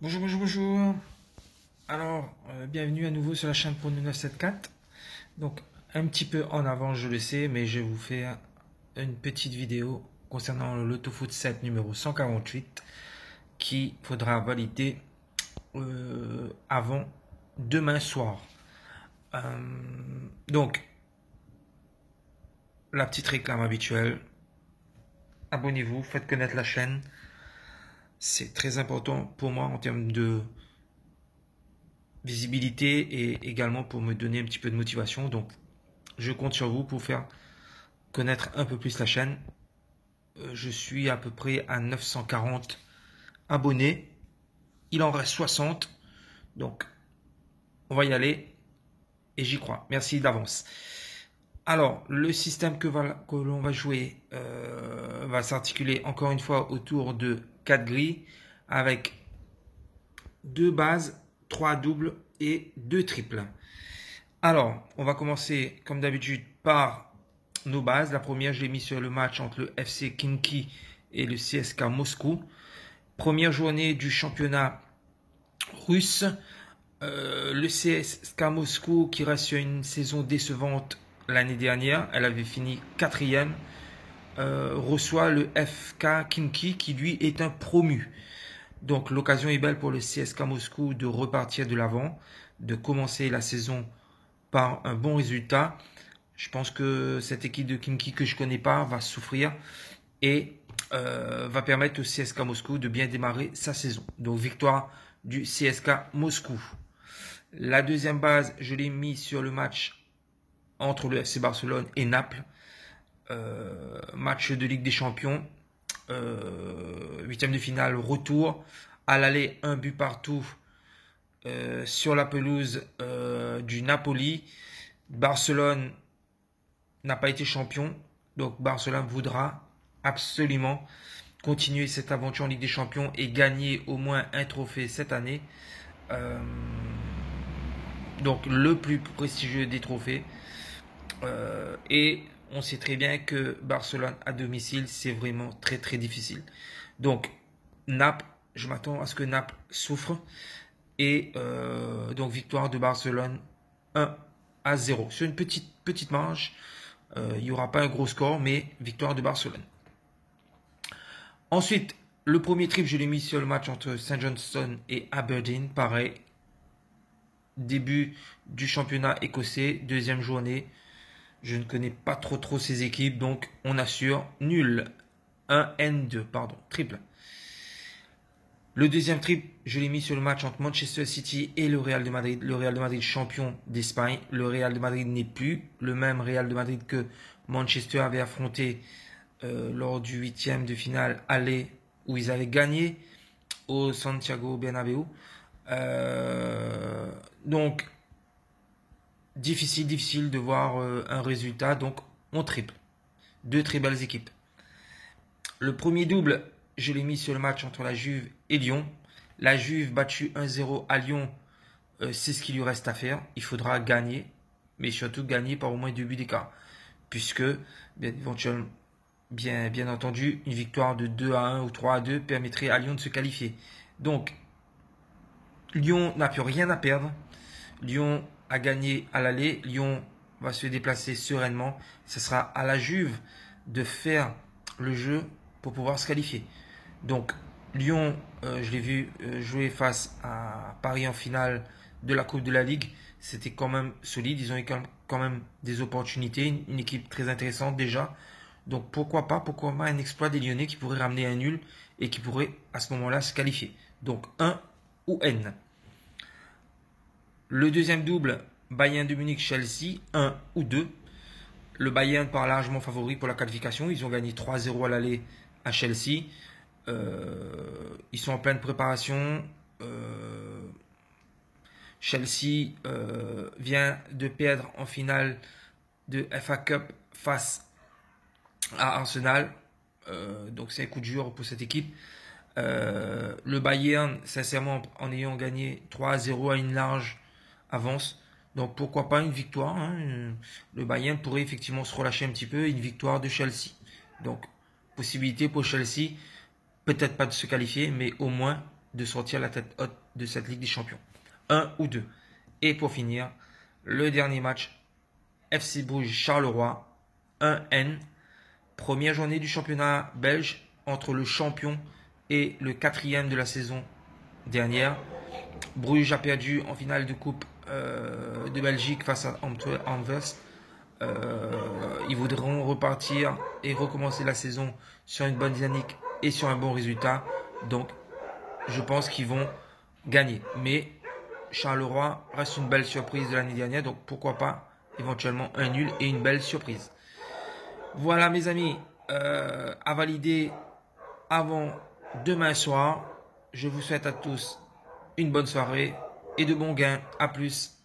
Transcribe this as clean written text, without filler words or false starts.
Bonjour, bonjour, bonjour. Bienvenue à nouveau sur la chaîne pour 974. Donc, un petit peu en avant, je le sais, mais je vais vous faire une petite vidéo concernant le Lotto Foot 7 numéro 148 qui faudra valider avant demain soir. Donc, la petite réclame habituelle. Abonnez-vous, faites connaître la chaîne. C'est très important pour moi en termes de visibilité et également pour me donner un petit peu de motivation. Donc, je compte sur vous pour faire connaître un peu plus la chaîne. Je suis à peu près à 940 abonnés. Il en reste 60. Donc, on va y aller et j'y crois. Merci d'avance. Alors, le système que l'on va jouer va s'articuler encore une fois autour de 4 grilles avec 2 bases, 3 doubles et 2 triples. Alors, on va commencer comme d'habitude par nos bases. La première, je l'ai mis sur le match entre le FC Khimki et le CSKA Moscou. Première journée du championnat russe. Le CSKA Moscou, qui reste sur une saison décevante l'année dernière, elle avait fini quatrième, reçoit le FK Khimki, qui lui est un promu. Donc l'occasion est belle pour le CSKA Moscou de repartir de l'avant, de commencer la saison par un bon résultat. Je pense que cette équipe de Khimki que je connais pas va souffrir et va permettre au CSKA Moscou de bien démarrer sa saison. Donc victoire du CSKA Moscou. La deuxième base, je l'ai mis sur le match entre le FC Barcelone et Naples. Match de Ligue des Champions. Huitième de finale, retour. À l'aller, un but partout sur la pelouse du Napoli. Barcelone n'a pas été champion, donc Barcelone voudra absolument continuer cette aventure en Ligue des Champions et gagner au moins un trophée cette année. Euh, donc le plus prestigieux des trophées. Et on sait très bien que Barcelone à domicile, c'est vraiment très très difficile. Donc Naples, je m'attends à ce que Naples souffre. Et donc victoire de Barcelone 1-0. Sur une petite marge. Il n'y aura pas un gros score, mais victoire de Barcelone. Ensuite, le premier trip, je l'ai mis sur le match entre St. Johnstone et Aberdeen. Pareil, début du championnat écossais, deuxième journée. Je ne connais pas trop ces équipes, donc on assure nul. 1N2, pardon, triple. Le deuxième trip, je l'ai mis sur le match entre Manchester City et le Real de Madrid. Le Real de Madrid champion d'Espagne. Le Real de Madrid n'est plus le même Real de Madrid que Manchester avait affronté lors du huitième de finale aller où ils avaient gagné au Santiago Bernabéu. Donc, difficile de voir un résultat. Donc, on triple. Deux très belles équipes. Le premier double, je l'ai mis sur le match entre la Juve et Lyon. La Juve battue 1-0 à Lyon, c'est ce qu'il lui reste à faire. Il faudra gagner, mais surtout gagner par au moins 2 buts d'écart. Puisque, bien entendu, une victoire de 2-1 ou 3-2 permettrait à Lyon de se qualifier. Donc, Lyon n'a plus rien à perdre. Lyon a gagné à l'aller. Lyon va se déplacer sereinement. Ce sera à la Juve de faire le jeu pour pouvoir se qualifier. Donc, Lyon, je l'ai vu jouer face à Paris en finale de la Coupe de la Ligue. C'était quand même solide. Ils ont eu quand même des opportunités. Une équipe très intéressante déjà. Donc, pourquoi pas un exploit des Lyonnais qui pourrait ramener un nul et qui pourrait à ce moment-là se qualifier. Donc, 1 ou N. Le deuxième double, Bayern de Munich-Chelsea, 1 ou 2. Le Bayern part largement favori pour la qualification. Ils ont gagné 3-0 à l'aller à Chelsea. Ils sont en pleine préparation. Chelsea vient de perdre en finale de FA Cup face à Arsenal. Donc c'est un coup dur pour cette équipe. Le Bayern, sincèrement, en ayant gagné 3-0 à une large avance. Donc pourquoi pas une victoire, hein. Le Bayern pourrait effectivement se relâcher un petit peu. Une victoire de Chelsea. Donc possibilité pour Chelsea, peut-être pas de se qualifier, mais au moins de sortir la tête haute de cette Ligue des Champions. Un ou deux. Et pour finir, le dernier match, FC Bruges-Charleroi, 1N. Première journée du championnat belge entre le champion et le quatrième de la saison dernière. Bruges a perdu en finale de Coupe de Belgique face à Anvers. Ils voudront repartir et recommencer la saison sur une bonne dynamique et sur un bon résultat. Donc, je pense qu'ils vont gagner. Mais Charleroi reste une belle surprise de l'année dernière. Donc, pourquoi pas éventuellement un nul et une belle surprise. Voilà, mes amis, à valider avant demain soir. Je vous souhaite à tous une bonne soirée et de bons gains. À plus.